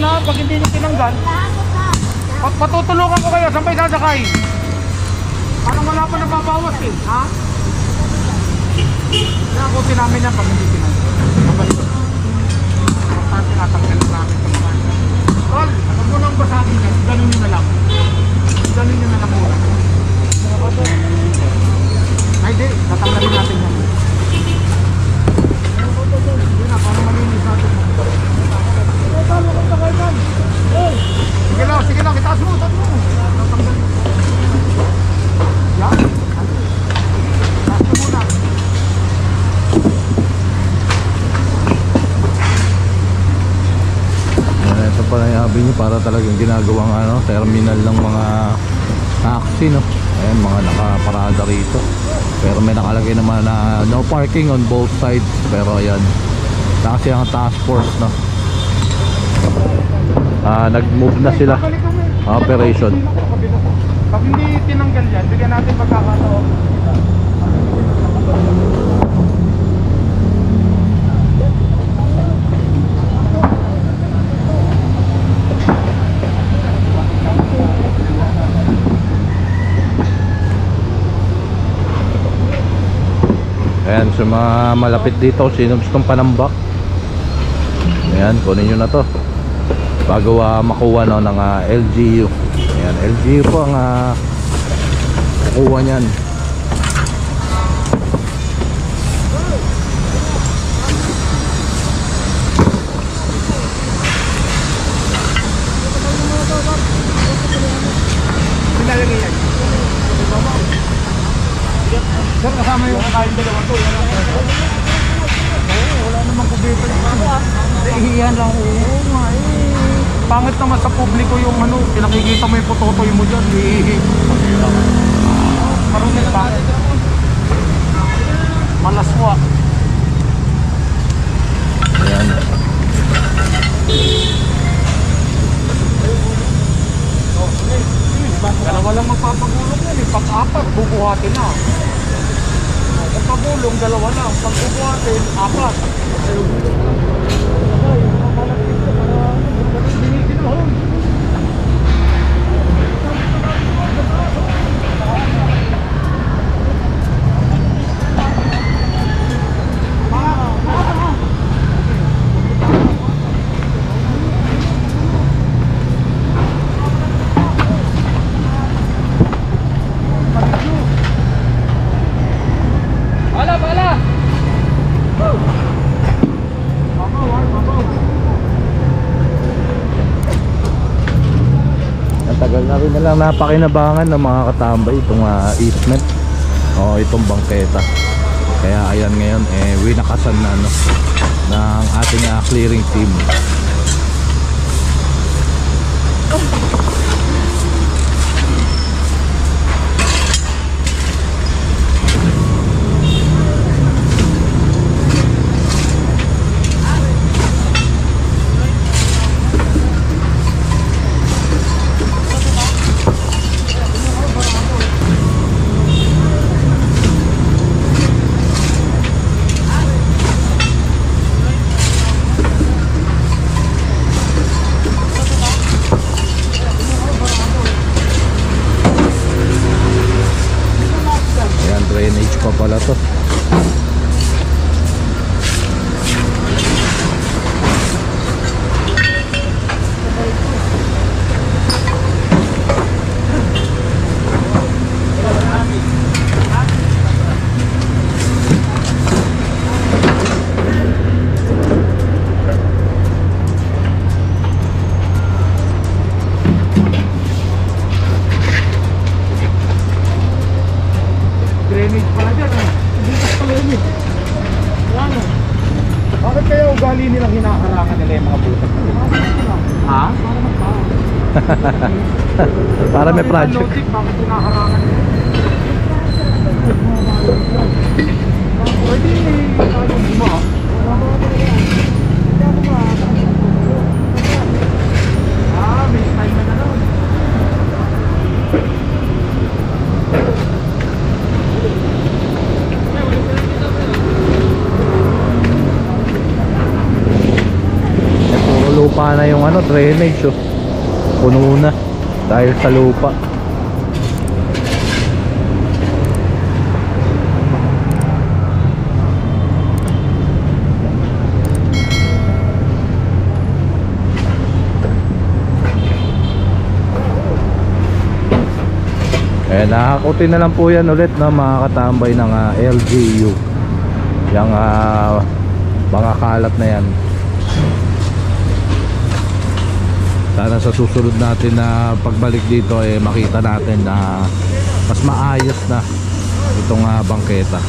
yan ha, pag hindi nyo tinanggal. Patutulungan ko kayo, saan ba'y sasakay? Parang wala pa nababawas eh, ha? Nakutin namin yan pag hindi tinanggal. Importante natanggalin namin ito mga yan. Tol, alam mo nang basagin yan, ganun nyo na lang. Ganun nyo na lang muna. Ay di, tatanggalin natin yan. Hindi na, parang malinis natin. Sige lang, itaas mo, itaas mo. Yan. Itaas mo muna. Ito pala yung avenue para talagang ginagawang terminal ng mga taxi, no? Ayan, mga nakaparada rito. Pero may nakalagay naman na no parking on both sides. Pero ayan, kasi ang task force, no? Nag-move na sila. Operation. Pag hindi tinanggal yan, bigyan natin pagkakataon. Ayan, sa mga malapit dito, sino gustong panambak, ayan, kunin nyo na to bago makuha no, ng LGU. Ayan, LGU po ang kukuha nyan. Sir, kasama yung kain dalawa to. Wala namang kubeta yung ihiyan lang. Oo nga eh. Pangit naman sa publiko yung pinakikita mo yung putotoy mo dyan. Marunong pangit. Malaswa. Ayan. Dalawa lang magpapagulong yan eh. Pag-apat, bubuhatin na. Kung pagulong, dalawa lang. Pag bubuhatin, apat. Tagal na rin nalang napakinabangan ng mga katambay itong easement o itong bangketa. Kaya ayan ngayon winakasan na ng ating clearing team. Drainage pa pala to. Drainage pala dyan eh. Bukas pala yun eh. Ano? Bakit kaya ugali nilang hinaharangan nila yung mga butas? Ha? Para may project. Bakit hinaharangan nila? Pwede tayo buma. May time na naman. Lupa na yung drainage oh. Puno na dahil sa lupa. Nakakutin na lang po yan ulit na mga katambay ng LGU. Yung mga kalat na yan. Sana sa susunod natin na pagbalik dito makita natin na mas maayos na itong bangketa.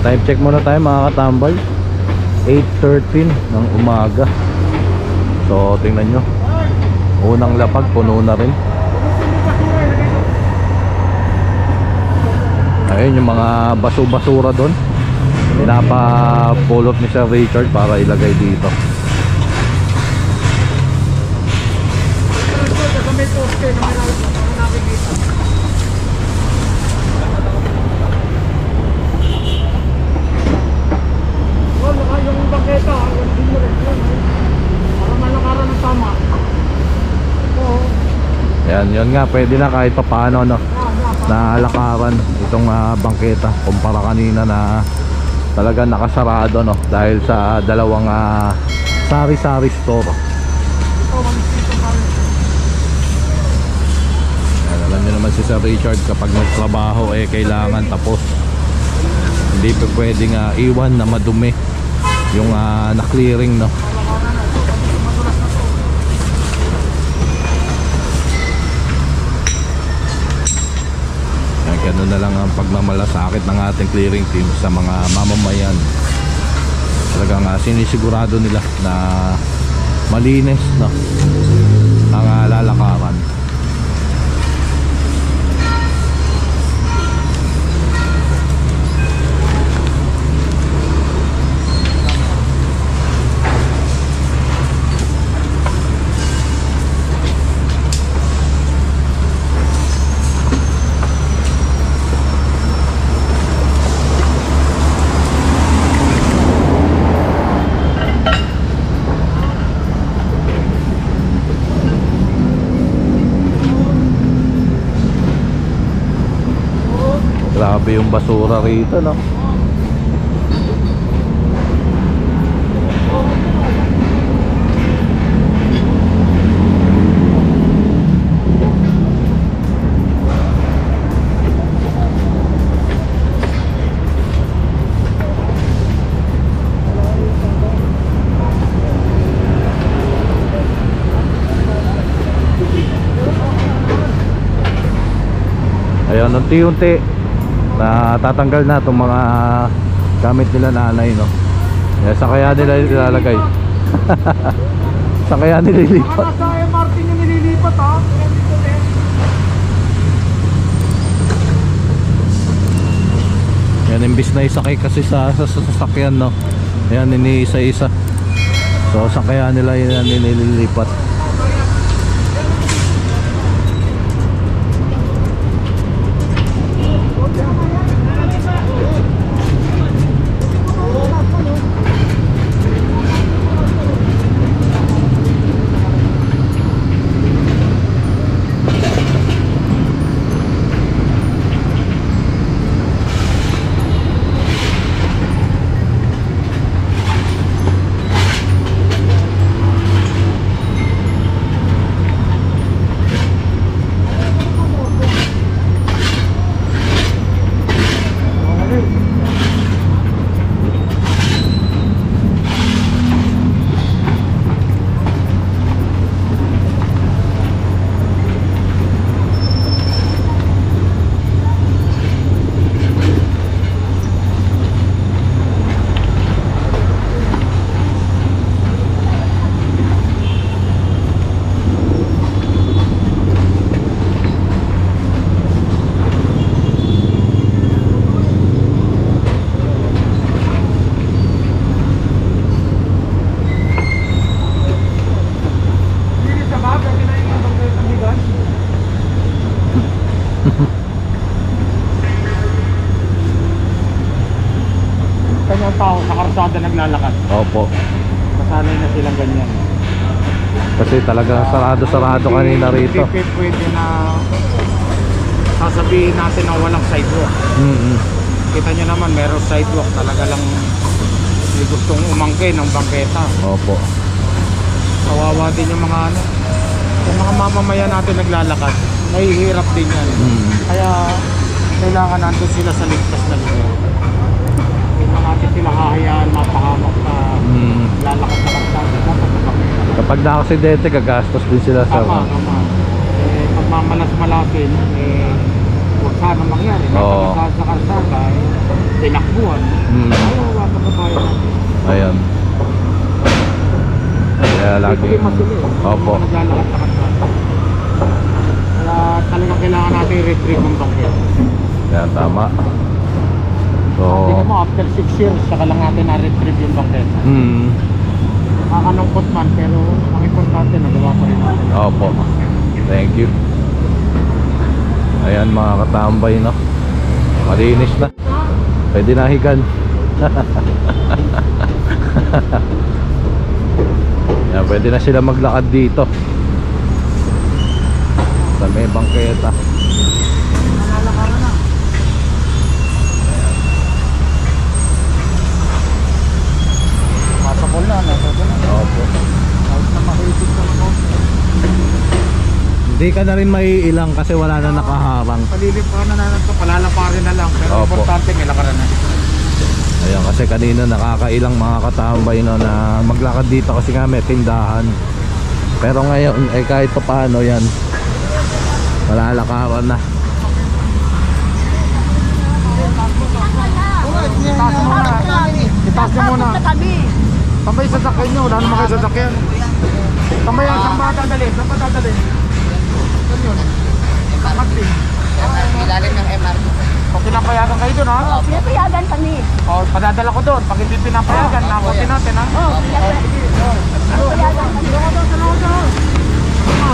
Time check muna tayo mga katambay, 8:13 ng umaga. So tingnan nyo, unang lapag puno na rin. Ayun yung mga basura doon, pinapapulot ni Sir Richard para ilagay dito. Yung bangketa, yung dinurek yun. Para malakaran ng tama. Yan, yun nga, pwede na kahit papaano no, na lakaran itong bangketa kumpara kanina na talaga nakasarado no, dahil sa dalawang sari-sari store. Yan, alam nyo naman si Sir Richard, kapag nagtrabaho kailangan tapos. Hindi pa pwedeng iwan na madumi yung na-clearing no. Ganun na lang ang pagmamalasakit ng ating clearing team sa mga mamamayan. Talagang sinisigurado nila na malinis no, ang lalakaran. Grabe yung basura rito no. Ayan, unti-unti na tatanggal na itong mga gamit nila nanay no. Sa kaya nila ilalagay. Sa kaya nila ilipat. Sa MRT nyo nililipat ha. Yan, imbis na isakay kasi sa sasakyan no. Ayan, iniisa-isa. So sa kaya nila yan nililipat. kalsada naglalakad. Opo. Masanay na silang ganyan. Kasi talagang sarado kanina rito. Hindi pwede na sasabihin natin na walang sidewalk. Kita nyo naman, meron sidewalk. Talaga lang may gustong umangkay ng bangketa. Opo. Kawawa din yung mga ano. Yung mga mamamayan natin naglalakad, nahihirap din yan. Kaya kailangan nandun sila sa ligtas na lugar. Hindi na natin sila hahayaan, mapahamak na lalakad na kalsada. Kapag na-aksidente, gagastos din sila sa... Tama. Pag mamalas-malasin, huwag sana mangyari. Oo. Sa kalsada, tinakbuhan. Kawawa ka babae natin. Ayan. Kaya lagi... Opo. Naglalakad sa kalsada. Kaya talagang kailangan natin i-retrieve ng bangketa. Kaya tama. So... Tingnan mo, after 6 years, saka lang natin na-retrieve yung bangketa. Nakakalungkot man, pero ang importante, nagawa pa rin natin. Opo. Thank you. Ayan mga katambay, no? Malinis na. Pwede na higan. Yan, pwede na sila maglakad dito sa may bangketa. Nalalakaran na. Masapol na, nasa na. Opo. Kahit na mahitig ka na. Hindi ka na rin maiilang kasi wala na nakaharang. Paliliparan na natin, palalaparin na lang. Pero Opo. importante, ilakaran na. Ayan, kasi kanina nakakailang mga katambay, no, na maglakad dito kasi nga may tindahan. Pero ngayon ay kahit pa paano yan, malalakaran na. Itaas mo muna. Itaas mo muna. Tambay sa sakyan nyo. Wala naman kayo sa sakyan. Tambay ang saan ba dadalhin? Saan ba dadalhin? Saan yun? MRT. Ilalim ng MRT. O pinapayagan kayo dun, ha? Pinapayagan kami. O padadala ko dun. Pag hindi pinapayagan, nakutin natin, ha? Pinapayagan kami.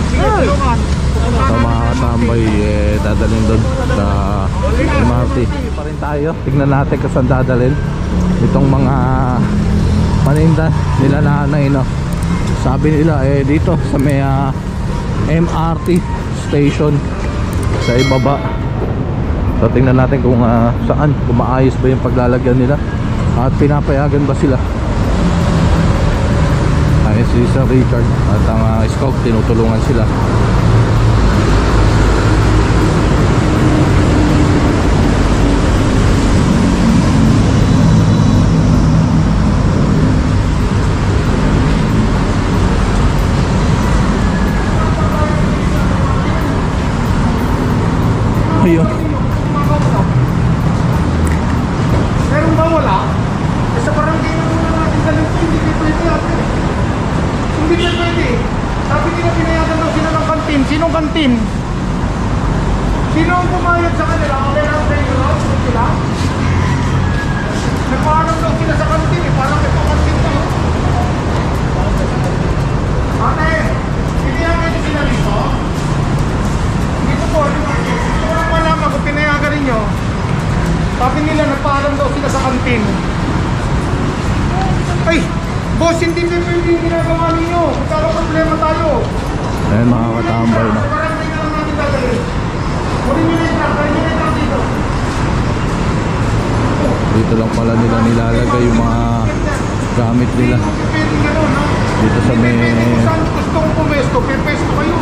Sige, tulungan. Sa mga katambay, dadalhin doon sa MRT pa rin tayo. Tignan natin kung saan dadalhin itong mga paninda nila nanay, no? Sabi nila dito sa may MRT station sa ibaba. So tingnan natin kung saan, kung maayos ba yung paglalagyan nila at pinapayagan ba sila. Ayun si Sir Richard at ang scout, tinutulungan sila. Ayun. Meron ba wala? Sa barangay na muna natin sa loob, hindi pwede ate. Hindi pwede. Sabi nila pinayagan daw sila ng kantin. Sinong kantin? Sino ang pumayag sa kanila? Okay lang sa inyo, no? Sila? Nagpahanap daw sila sa kantin eh. Parang ito kantin to. Ate, pinayagan niyo sila rito? Hindi ko po. Ito lang malaman kung pinayagan ninyo. Sabi nila nagpaalam daw sila sa kantin. Ay! Boss, hindi yung ginagawa ninyo. Magkakaroon problema tayo. Ayun mga katambay, no? Barangay na lang natin dadalhin. Kunin nyo na yung truck. Kunin nyo na yung truck dito. Dito lang pala nila nilalagay yung mga gamit nila. Pwede gano'n, no? Dito sa may... Pwede kung saan gustong pumesto, pipesto kayo.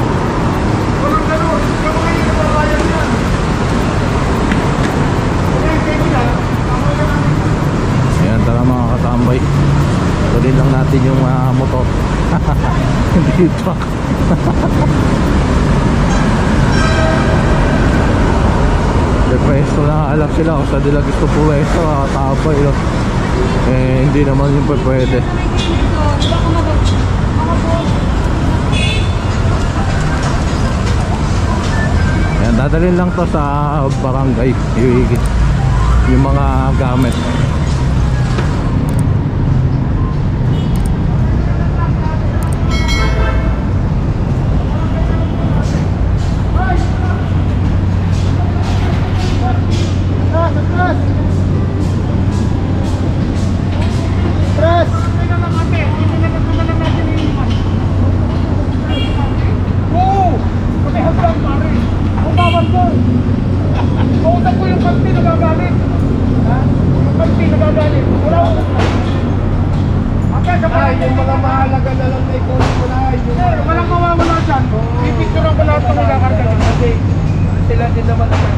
Walang gano'n. Kaya kayo nababayan yan. Okay, pwede lang. Tama yan natin. Ayan, tara mga katambay. Tuloy lang natin yung motor. Hindi yung truck. Pwesto na alam sila kung saan nila gusto pwesto, kakatambay, no? Hindi naman yung pwede. Ayan, dadalhin lang to sa barangay yung mga gamit.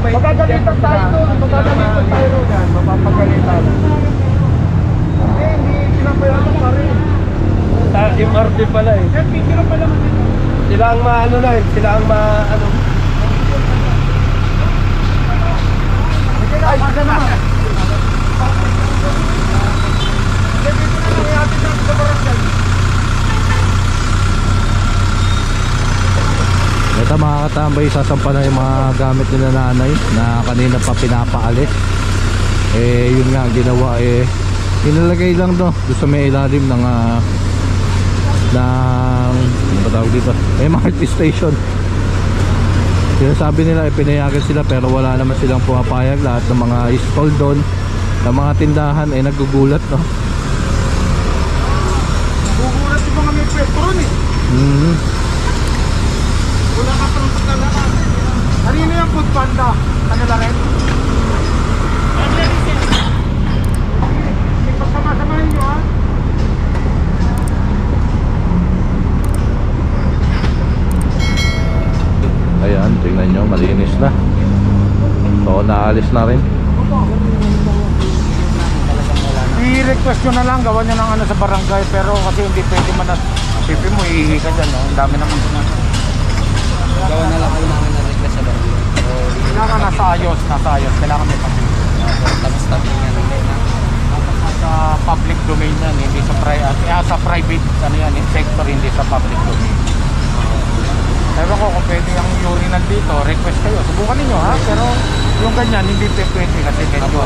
Magagalitan tayo doon. Magagalitan tayo doon. Mapapagalitan. Hindi pinapayaman pa rin. MRT pala eh. Picture pa lang dito. Sila ang maano na eh. Sila ang maano. Ay, isa naman. Dito na lang ihatid natin sa barangay. Ito mga katambay, sasampa na yung mga gamit nila nanay na kanina pa pinapaalis. Eh yun nga ang ginawa, eh inilagay lang doon sa may ilalim ng ano ba tawag dito, MRT station. Sinasabi nila pinayagan sila pero wala naman silang pumapayag. Lahat ng mga stall doon, ng mga tindahan ay nagugulat, no? Gugulat yung mga may petron eh. Wala ka pang pagkalaman. Kanina yung food panda. Kanila rin. Pagkama-samahin nyo ha. Ayan, tingnan nyo, malinis na. So naalis na rin. I-request nyo na lang, gawa nyo ng ano sa barangay. Pero kasi hindi pwede man na sipin mo, iihi ka dyan, no? Ang dami naman na. Gawa na lang kayo namin na request sa barangay. Kailangan nasa ayos. Kailangan may papel. Tapos tabi nga ng na. Sa public domain yan, hindi sa sa private ano yan, sector, hindi sa public domain. Sabi ko kung pwede ang urinal dito, request kayo, subukan niyo ha, pero yung ganyan hindi pwede kasi medyo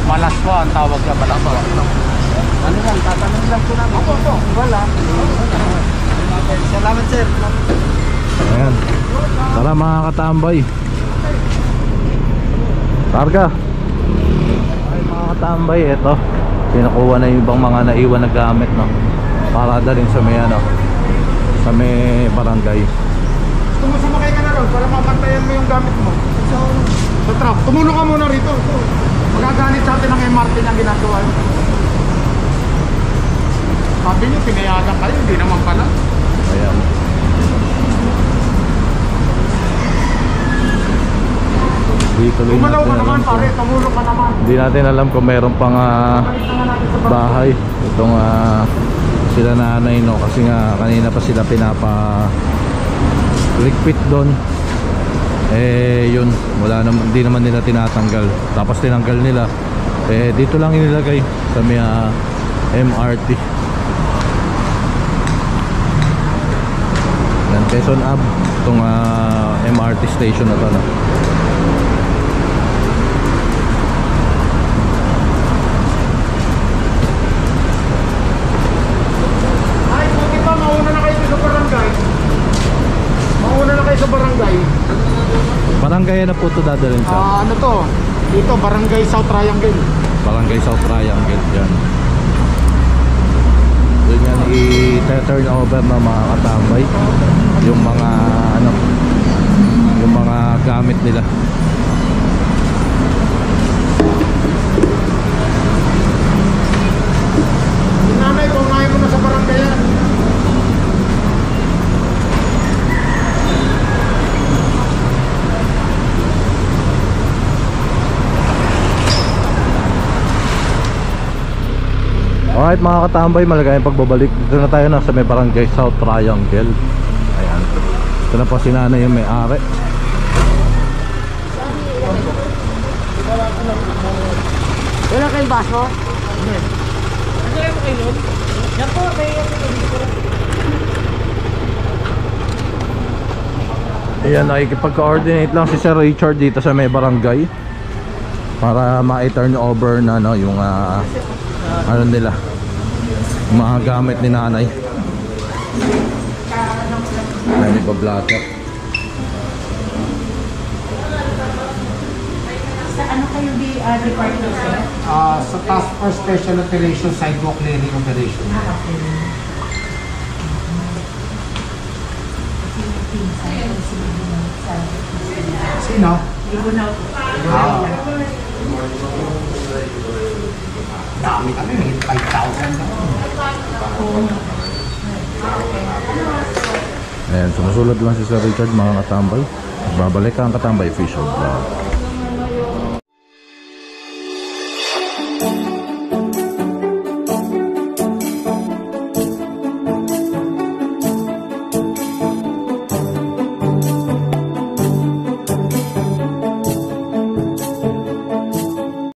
malaswa ang tawag niya, malaswa. Ano lang, tatanong lang po namin. Opo, wala. Salamat sir. Ayan, tara mga katambay, karga. Ay mga katambay, eto kinukuha na yung ibang mga naiwan na gamit, no? Para dalhin sa may ano, sa may barangay. Gusto mo sumakay ka na ron para mapantayan mo yung gamit mo sa truck. Tumulo ka muna rito. Magaganit sa atin ang MRT na ginagawa yun. Sabi nyo, pinayagan kayo, hindi naman pala. Ayan. Tuloy Tumalaw ka natin naman alam pare, kung, tumulo ka naman. hindi natin alam kung meron pang bahay itong sila nanay, no? Kasi nga kanina pa sila ligpit doon. Eh yun, wala naman, hindi naman nila tinatanggal. Tapos tinanggal nila, eh dito lang inilagay sa may MRT. Yan, Quezon Ave, itong MRT station na to, no? Ay, buti pa, mauna na kayo sa barangay. Mauna na kayo sa barangay. Barangay na po ito dadalhin sa Ano to? Dito, Barangay South Triangle. Barangay South Triangle dyan. Doon yan i-turn over na mga katambay yung mga ano, yung mga gamit nila. Yung nanay, paunahin mo na sa barangay yan. Alright mga katambay, malagay yung pagbabalik. Dito na tayo na sa may Barangay South Triangle. Ayan. Ito na po si nanay yung may-ari. Wala kayong baso? Ayan, nakikipag-coordinate lang si Sir Richard dito sa may barangay para ma-turn over na no, yung ano nila, mga gamit ni nanay. Nanay pa blatter. Sa ano kayo department sir? Sa Task Force Special Operations Sidewalk Clearing Operation. Sino? Libunaw. Dami kami, 5,000 na. Ayan, sumusulad lang si Sir Richard mga katambay. Babalik ang katambay official vlog.